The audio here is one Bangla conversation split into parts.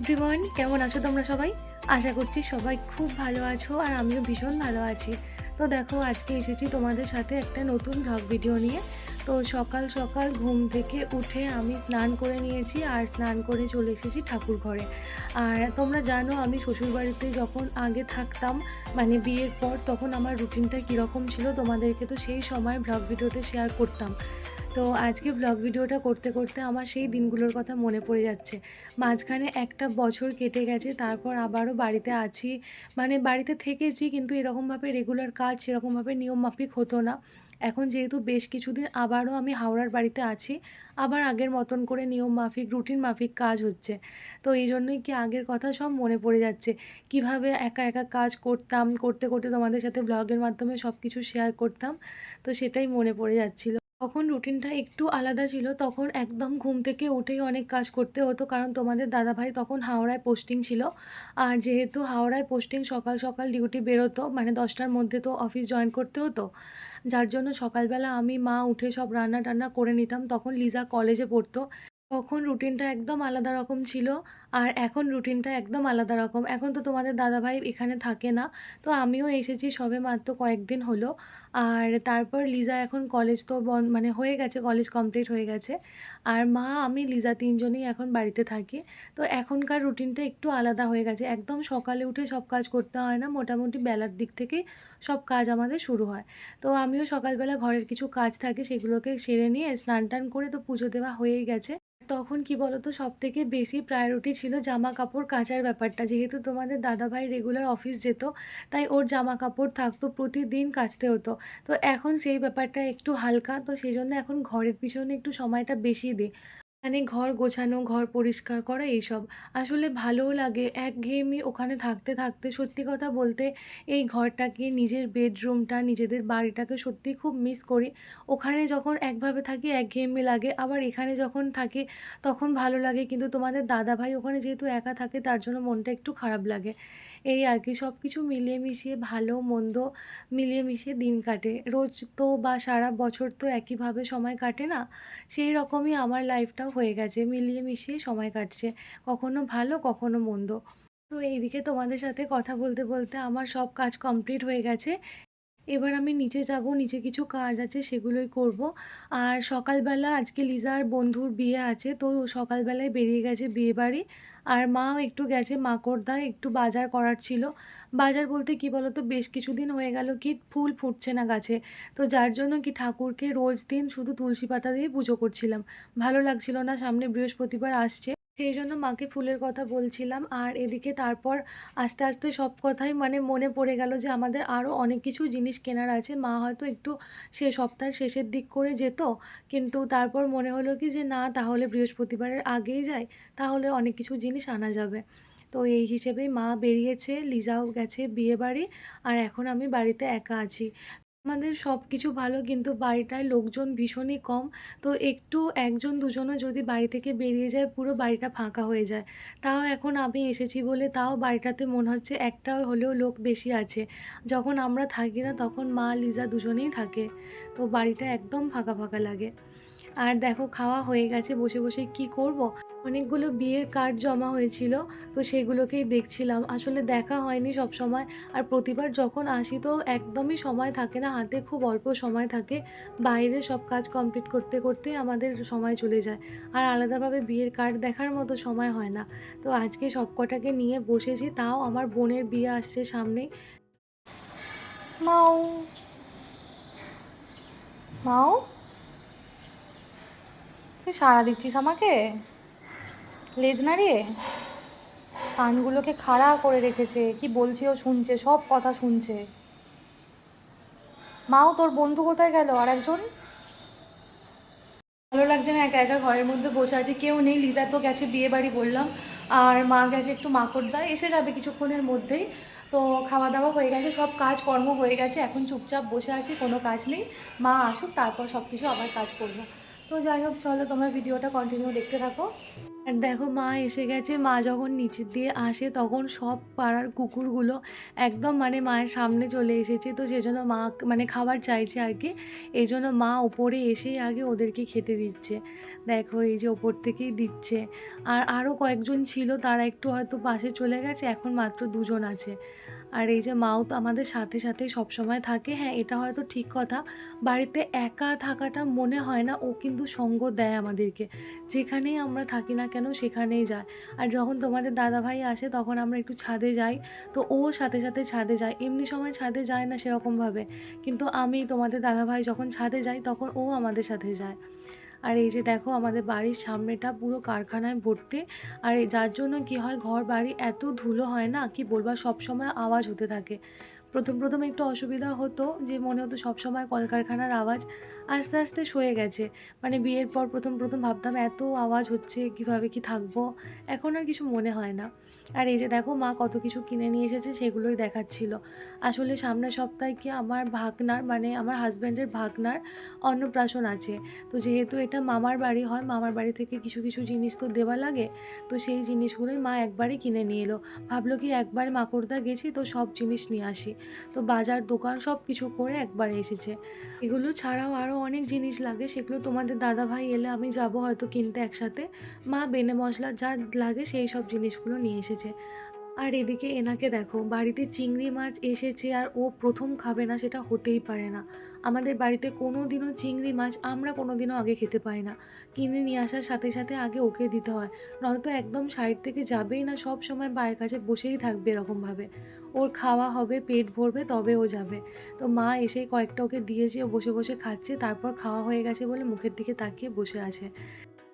এভরিওয়ান, কেমন আছো তোমরা সবাই? আশা করছি সবাই খুব ভালো আছো আর আমিও ভীষণ ভালো আছি। তো দেখো, আজকে এসেছি তোমাদের সাথে একটা নতুন ভ্লগ ভিডিও নিয়ে। তো সকাল সকাল ঘুম থেকে উঠে আমি স্নান করে নিয়েছি আর স্নান করে চলে এসেছি ঠাকুর ঘরে। আর তোমরা জানো আমি শ্বশুরবাড়িতে যখন আগে থাকতাম, মানে বিয়ের পর, তখন আমার রুটিনটা কীরকম ছিল তোমাদেরকে তো সেই সময় ভ্লগ ভিডিওতে শেয়ার করতাম। তো আজকে ভ্লগ ভিডিওটা করতে করতে আমার সেই দিনগুলোর কথা মনে পড়ে যাচ্ছে। মাঝখানে একটা বছর কেটে গেছে, তারপর আবারও বাড়িতে আছি। মানে বাড়িতে থেকেছি, কিন্তু এরকমভাবে রেগুলার কাজ সেরকমভাবে নিয়মমাফিক হতো না। এখন যেহেতু বেশ কিছুদিন আবারও আমি হাওড়ার বাড়িতে আছি, আবার আগের মতন করে নিয়মমাফিক রুটিন মাফিক কাজ হচ্ছে। তো এই জন্যই কি আগের কথা সব মনে পড়ে যাচ্ছে। কিভাবে একা একা কাজ করতাম, করতে করতে তোমাদের সাথে ব্লগের মাধ্যমে সব কিছু শেয়ার করতাম। তো সেটাই মনে পড়ে যাচ্ছিল। তখন রুটিনটা একটু আলাদা ছিল। তখন একদম ঘুম থেকে উঠেই অনেক কাজ করতে হতো, কারণ তোমাদের দাদাভাই তখন হাওড়ায় পোস্টিং ছিল। আর যেহেতু হাওড়ায় পোস্টিং, সকাল সকাল ডিউটি বেরোতো, মানে 10টার মধ্যে তো অফিস জয়েন করতে হতো। যার জন্য সকালবেলা আমি মা উঠে সব রান্না টান্না করে নিতাম। তখন লিজা কলেজে পড়তো। তখন রুটিনটা একদম আলাদা রকম ছিল। আর এখন রুটিনটা একদম আলাদা রকম। এখন তো তোমাদের দাদাভাই এখানে থাকে না। তো আমিও এসেছি সবে মাত্র কয়েকদিন হলো। আর তারপর লিজা এখন কলেজ তো মানে হয়ে গেছে, কলেজ কমপ্লিট হয়ে গেছে। আর মা, আমি, লিজা ৩ জনই এখন বাড়িতে থাকি। তো এখনকার রুটিনটা একটু আলাদা হয়ে গেছে। একদম সকালে উঠে সব কাজ করতে হয় না। মোটামুটি বেলার দিক থেকেই সব কাজ আমাদের শুরু হয়। তো আমিও সকালবেলা ঘরের কিছু কাজ থাকে সেগুলোকে সেরে নিয়ে স্নান টান করে তো পুজো দেওয়া হয়েই গেছে। তখন কি বলতো, সবথেকে বেশি প্রায়োরিটি ছিল জামাকাপড় কাচার ব্যাপারটা। যেহেতু তোমাদের দাদাভাই রেগুলার অফিস যেত, তাই ওর জামাকাপড় থাকতো, প্রতিদিন কাচতে হতো। তো এখন সেই ব্যাপারটা একটু হালকা, তো সেজন্য এখন ঘরের পিছনে একটু সময়টা বেশি দিই। মানে ঘর গোছানো, ঘর পরিষ্কার করা এইসব। আসলে ভালোও লাগে, একঘেয়েমি ওখানে থাকতে থাকতে। সত্যি কথা বলতে, এই ঘরটাকে, নিজের বেডরুমটা, নিজেদের বাড়িটাকে সত্যিই খুব মিস করি। ওখানে যখন একভাবে থাকি একঘেয়েমি লাগে, আবার এখানে যখন থাকি তখন ভালো লাগে। কিন্তু তোমাদের দাদাভাই ওখানে যেহেতু একা থাকে, তার জন্য মনটা একটু খারাপ লাগে। এই আর কি, সব কিছু মিলিয়ে মিশিয়ে, ভালো মন্দ মিলিয়ে মিশিয়ে দিন কাটে। রোজ তো বা সারা বছর তো একইভাবে সময় কাটে না। সেই রকমই আমার লাইফটাও হয়ে গেছে, মিলিয়ে মিশিয়ে সময় কাটছে। কখনো ভালো, কখনো মন্দ। তো এইদিকে তোমাদের সাথে কথা বলতে বলতে আমার সব কাজ কমপ্লিট হয়ে গেছে। এবার আমি নিচে যাব, নিচে কিছু কাজ আছে সেগুলোই করব। আর সকালবেলা আজকে লিজার বন্ধুর বিয়ে আছে, তো সকালবেলায় বেরিয়ে গেছে বিয়েবাড়ি। আর মাও একটু গেছে মাকড়দায়, একটু বাজার করার ছিল। বাজার বলতে কি বলো তো, বেশ কিছুদিন হয়ে গেল কি ফুল ফুটছে না গাছে। তো যার জন্য কি ঠাকুরকে রোজ দিন শুধু তুলসী পাতা দিয়ে পুজো করছিলাম। ভালো লাগছিল না, সামনে বৃহস্পতিবার আসছে। সেই জন্য মাকে ফুলের কথা বলছিলাম। আর এদিকে তারপর আস্তে আস্তে সব কথাই মানে মনে পড়ে গেল যে আমাদের আরও অনেক কিছু জিনিস কেনার আছে। মা হয়তো একটু সে সপ্তাহের শেষের দিক করে যেত, কিন্তু তারপর মনে হলো কি যে না, তাহলে বৃহস্পতিবারের আগেই যাই, তাহলে অনেক কিছু জিনিস আনা যাবে। তো এই হিসেবেই মা বেরিয়েছে, লিজাও গেছে বিয়ে বাড়ি। আর এখন আমি বাড়িতে একা আছি। আমাদের সব কিছু ভালো, কিন্তু বাড়িটায় লোকজন ভীষণই কম। তো একটু একজন দুজনও যদি বাড়ি থেকে বেরিয়ে যায়, পুরো বাড়িটা ফাঁকা হয়ে যায়। তাও এখন আমি এসেছি বলে তাও বাড়িটাতে মনে হচ্ছে একটা হলেও লোক বেশি আছে। যখন আমরা থাকি না, তখন মা, লিজা দুজনেই থাকে। তো বাড়িটা একদম ফাঁকা ফাঁকা লাগে। আর দেখো, খাওয়া হয়ে গেছে, বসে বসে কি করব, অনেকগুলো বিয়ের কার্ড জমা হয়েছিল, তো সেগুলোকেই দেখছিলাম। আসলে দেখা হয়নি সব সময়। আর প্রতিবার যখন আসি তো একদমই সময় থাকে না হাতে, খুব অল্প সময় থাকে। বাইরে সব কাজ কমপ্লিট করতে করতে আমাদের সময় চলে যায়। আর আলাদাভাবে বিয়ের কার্ড দেখার মতো সময় হয় না। তো আজকে সব কটাকে নিয়ে বসেছি, তাও আমার বোনের বিয়ে আসছে সামনেই। মাও, মাও, তুই সাড়া দিচ্ছিস আমাকে, লেজ নাড়িয়ে? কানগুলোকে খাড়া করে রেখেছে, কি বলছি ও শুনছে, সব কথা শুনছে। মাও, তোর বন্ধু কোথায় গেল আর একজন? ভালো লাগছে না, একা একা ঘরের মধ্যে বসে আছি, কেউ নেই। লিজা তো গেছে বিয়ে বাড়ি বললাম। আর মা গেছে একটু মাকড়দায়, এসে যাবে কিছুক্ষণের মধ্যেই। তো খাওয়া দাওয়া হয়ে গেছে, সব কাজ কর্ম হয়ে গেছে, এখন চুপচাপ বসে আছি, কোনো কাজ নেই। মা আসুক, তারপর সব কিছু আবার কাজ করবো। তো তো যাই হোক, চলো তোমরা ভিডিওটা কন্টিনিউ দেখতে থাকো। আর দেখো মা এসে গেছে। মা যখন নিচের দিয়ে আসে তখন সব পাড়ার কুকুরগুলো একদম মানে মায়ের সামনে চলে এসেছে। তো সেজন্য মা মানে খাবার চাইছে আর কি। এই জন্য মা ওপরে এসেই আগে ওদেরকে খেতে দিচ্ছে। দেখো এই যে ওপর থেকেই দিচ্ছে। আর আরও কয়েকজন ছিল, তারা একটু হয়তো পাশে চলে গেছে, এখন মাত্র দুজন আছে। আর এই যে মাও তো আমাদের সাথে সাথে সবসময় থাকে। হ্যাঁ, এটা হয়তো ঠিক কথা, বাড়িতে একা থাকাটা মনে হয় না, ও কিন্তু সঙ্গ দেয় আমাদেরকে। যেখানেই আমরা থাকি না কেন সেখানেই যায়। আর যখন তোমাদের দাদাভাই আসে তখন আমরা একটু ছাদে যাই, তো ও সাথে সাথে ছাদে যায়। এমনি সময় ছাদে যায় না সেরকমভাবে, কিন্তু আমি তোমাদের দাদাভাই যখন ছাদে যাই তখন ও আমাদের সাথে যায়। আর এই যে দেখো আমাদের বাড়ির সামনেটা পুরো কারখানায় ভর্তি। আর যার জন্য কি হয়, ঘর বাড়ি এত ধুলো হয় না, কি বলবো, সবসময় আওয়াজ হতে থাকে। প্রথম একটু অসুবিধা হতো, যে মনে হতো সবসময় কলকারখানার আওয়াজ। আস্তে আস্তে সয়ে গেছে। মানে বিয়ের পর প্রথম ভাবতাম এত আওয়াজ হচ্ছে, কিভাবে কি থাকবো। এখন আর কিছু মনে হয় না। আর এই যে দেখো মা কত কিছু কিনে নিয়ে এসেছে, সেগুলোই দেখাচ্ছিল। আসলে সামনের সপ্তাহে কি আমার ভাগনার, মানে আমার হাজব্যান্ডের ভাগনার অন্নপ্রাশন আছে। তো যেহেতু এটা মামার বাড়ি হয়, মামার বাড়ি থেকে কিছু কিছু জিনিস তো দেওয়া লাগে। তো সেই জিনিসগুলোই মা একবারই কিনে নিয়ে এলো। ভাবলো কি একবার মাকড়দা গেছি তো সব জিনিস নিয়ে আসি। তো বাজার দোকান সব কিছু করে একবারে এসেছে। এগুলো ছাড়াও আরও অনেক জিনিস লাগে, সেগুলো তোমাদের দাদাভাই এলে আমি যাব হয়তো কিনতে একসাথে। মা বেনে মশলা যা লাগে সেই সব জিনিসগুলো নিয়ে এসেছে। আর এদিকে এনাকে দেখো, বাড়িতে চিংড়ি মাছ এসেছে আর ও প্রথম খাবে না, সেটা হতেই পারে না। আমাদের বাড়িতে কোনো দিনও চিংড়ি মাছ আমরা কোনো দিনও আগে খেতে পাই না। কিনে নিয়ে আসার সাথে সাথে আগে ওকে দিতে হয়, নয়তো একদম সাইড থেকে যাবেই না, সব সময় মায়ের কাছে বসেই থাকবে এরকমভাবে। ওর খাওয়া হবে, পেট ভরবে, তবে ও যাবে। তো মা এসে কয়েকটা ওকে দিয়েছে, ও বসে বসে খাচ্ছে, তারপর খাওয়া হয়ে গেছে বলে মুখের দিকে তাকিয়ে বসে আছে।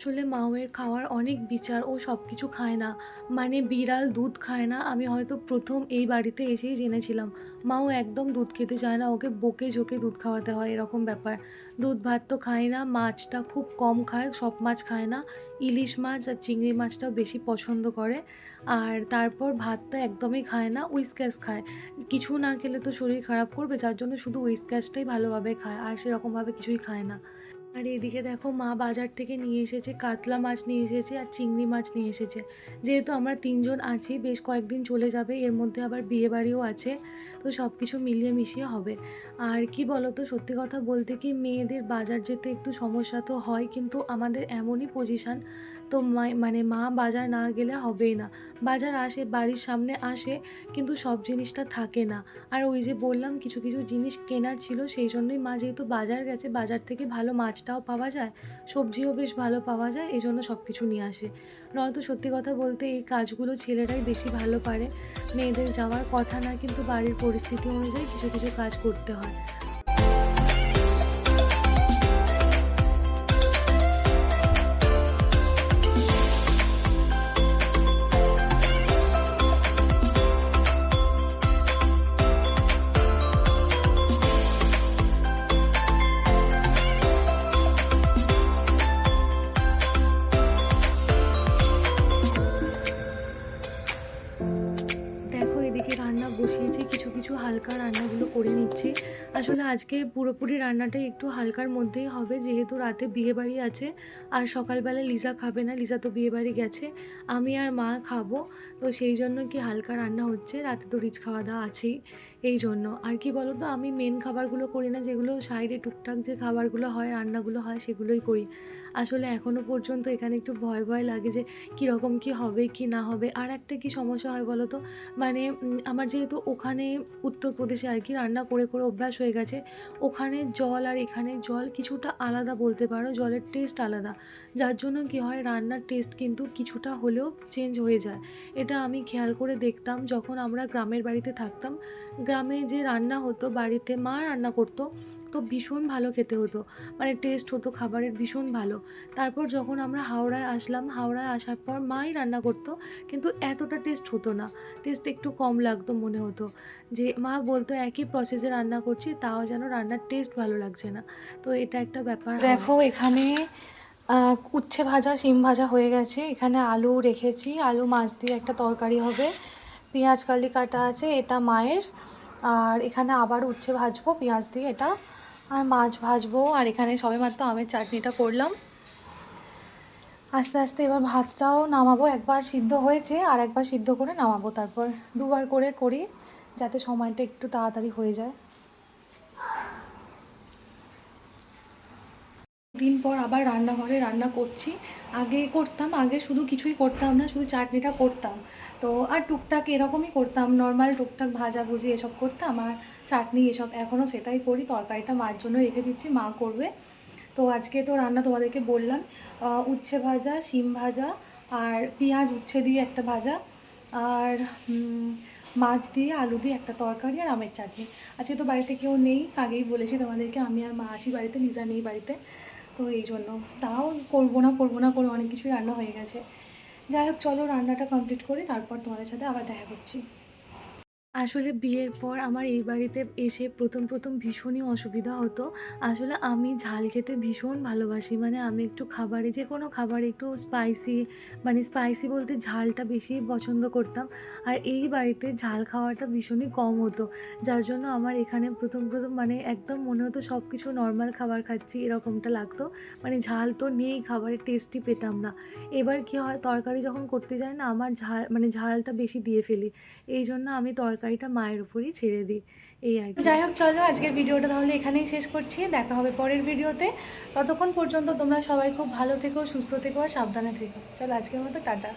আসলে মাওয়ের খাওয়ার অনেক বিচার, ও সব কিছু খায় না। মানে বিড়াল দুধ খায় না, আমি হয়তো প্রথম এই বাড়িতে এসেই জেনেছিলাম। মাও একদম দুধ খেতে চায় না, ওকে বকে ঝোঁকে দুধ খাওয়াতে হয়, এরকম ব্যাপার। দুধ ভাত তো খায় না, মাছটা খুব কম খায়, সব মাছ খায় না। ইলিশ মাছ আর চিংড়ি মাছটাও বেশি পছন্দ করে। আর তারপর ভাতটা একদমই খায় না, উইস্ক্যাস খায়। কিছু না খেলে তো শরীর খারাপ করবে, যার জন্য শুধু উইস্ক্যাসটাই ভালোভাবে খায়, আর সেরকমভাবে কিছুই খায় না। আর এদিকে দেখো মা বাজার থেকে নিয়ে এসেছে, কাতলা মাছ নিয়ে এসেছে আর চিংড়ি মাছ নিয়ে এসেছে। যেহেতু আমরা তিনজন আছি, বেশ কয়েকদিন চলে যাবে, এর মধ্যে আবার বিয়েবাড়িও আছে। তো সব কিছু মিলিয়ে মিশিয়ে হবে। আর কি বলো তো, সত্যি কথা বলতে কি, মেয়েদের বাজার যেতে একটু সমস্যা তো হয়, কিন্তু আমাদের এমনই পজিশান, তো মানে মা বাজার না গেলে হবেই না। বাজার আসে, বাড়ির সামনে আসে, কিন্তু সব জিনিসটা থাকে না। আর ওই যে বললাম কিছু কিছু জিনিস কেনার ছিল, সেই জন্যই মা যেহেতু বাজার গেছে, বাজার থেকে ভালো মাছটাও পাওয়া যায়, সবজিও বেশ ভালো পাওয়া যায়, এই জন্য সব কিছু নিয়ে আসে। নয়তো সত্যি কথা বলতে এই কাজগুলো ছেলেরাই বেশি ভালো পারে। মেয়েদের যাওয়ার কথা না, কিন্তু বাড়ির পরিস্থিতি অনুযায়ী কিছু কিছু কাজ করতে হয়। দেখো এদিকে রান্না বসিয়েছি, কিছু কিছু হালকা রান্নাগুলো করে নিচ্ছি। আসলে আজকে পুরোপুরি রান্নাটাই একটু হালকার মধ্যেই হবে, যেহেতু রাতে বিয়েবাড়ি আছে। আর সকালবেলা লিজা খাবে না, লিজা তো বিয়েবাড়ি গেছে, আমি আর মা খাবো। তো সেই জন্য কি হালকা রান্না হচ্ছে, রাতে তো রিচ খাওয়া দাওয়া আছেই। এই জন্য আর কি বলো তো, আমি মেন খাবারগুলো করি না, যেগুলো সাইডে টুকটাক যে খাবারগুলো হয়, রান্নাগুলো হয়, সেগুলোই করি। আসলে এখনও পর্যন্ত এখানে একটু ভয় ভয় লাগে যে কীরকম কী হবে কি না হবে। আর একটা কি সমস্যা হয় বলো তো, মানে আমার যেহেতু ওখানে উত্তরপ্রদেশে আর কি রান্না করে করে অভ্যাস হয়ে গেছে, ওখানে জল আর এখানে জল কিছুটা আলাদা বলতে পারো, জলের টেস্ট আলাদা। যার জন্য কি হয়, রান্নার টেস্ট কিন্তু কিছুটা হলেও চেঞ্জ হয়ে যায়। এটা আমি খেয়াল করে দেখতাম যখন আমরা গ্রামের বাড়িতে থাকতাম। গ্রামে যে রান্না হতো, বাড়িতে মা রান্না করতো, তো ভীষণ ভালো খেতে হতো, মানে টেস্ট হতো খাবারের ভীষণ ভালো। তারপর যখন আমরা হাওড়ায় আসলাম, হাওড়ায় আসার পর মাই রান্না করতো, কিন্তু এতটা টেস্ট হতো না, টেস্ট একটু কম লাগতো, মনে হতো যে মা বলতো একই প্রসেসে রান্না করছি, তাও যেন রান্নার টেস্ট ভালো লাগছে না। তো এটা একটা ব্যাপার। দেখো এখানে উচ্ছে ভাজা, শিম ভাজা হয়ে গেছে, এখানে আলু রেখেছি, আলু মাছ দিয়ে একটা তরকারি হবে, পেঁয়াজ কালি কাটা আছে, এটা মায়ের। আর এখানে আবার উচ্ছে ভাজবো পেঁয়াজ দিয়ে এটা, আর মাছ ভাজবো। আর এখানে সবেমাত্র আমের চাটনিটা করলাম। আস্তে আস্তে এবার ভাতটাও নামাবো, একবার সিদ্ধ হয়েছে আর একবার সিদ্ধ করে নামাবো, তারপর দুবার করে করি যাতে সময়টা একটু তাড়াতাড়ি হয়ে যায়। দিন পর আবার রান্নাঘরে রান্না করছি। আগে শুধু কিছুই করতাম না, শুধু চাটনিটা করতাম। তো আর টুকটাক এরকমই করতাম, নর্মাল টুকটাক ভাজাভুজি এসব করতাম আর চাটনি এসব এখনও সেটাই করি। তরকারিটা মার জন্য রেখে দিচ্ছি, মা করবে। তো আজকে তো রান্না তোমাদেরকে বললাম, উচ্ছে ভাজা, শিম ভাজা আর পেঁয়াজ উচ্ছে দিয়ে একটা ভাজা, আর মাছ দিয়ে আলু দিয়ে একটা তরকারি আর আমের চাটনি। আজকে তো বাড়িতে কেউ নেই, আগেই বলেছি তোমাদেরকে, আমি আর মা আছি বাড়িতে, লিজা নেই বাড়িতে। তো এই জন্য তাও করবো না করে অনেক কিছুই রান্না হয়ে গেছে। যাই হোক, চলো রান্নাটা কমপ্লিট করি, তারপর তোমাদের সাথে আবার দেখা করছি। আসলে বিয়ের পর আমার এই বাড়িতে এসে প্রথম ভীষণই অসুবিধা হতো। আসলে আমি ঝাল খেতে ভীষণ ভালোবাসি। মানে আমি একটু খাবারে, যেকোনো খাবারে একটু স্পাইসি, মানে স্পাইসি বলতে ঝালটা বেশি পছন্দ করতাম। আর এই বাড়িতে ঝাল খাওয়াটা ভীষণই কম হতো। যার জন্য আমার এখানে প্রথম মানে একদম মনে হতো সব কিছু নর্মাল খাবার খাচ্ছি এরকমটা লাগতো। মানে ঝাল তো নেই, খাবারের টেস্টই পেতাম না। এবার কী হয়, তরকারি যখন করতে যাই না, আমার ঝালটা বেশি দিয়ে ফেলি। এই জন্য আমি তরকারিটা মায়ের উপরেই ছেড়ে দিই, এই আর কি। যাই হোক, চলো আজকের ভিডিওটা তাহলে এখানেই শেষ করছি, দেখা হবে পরের ভিডিওতে। ততক্ষণ পর্যন্ত তোমরা সবাই খুব ভালো থেকো, সুস্থ থেকো আর সাবধানে থেকো। চলো আজকের মতো টাটা।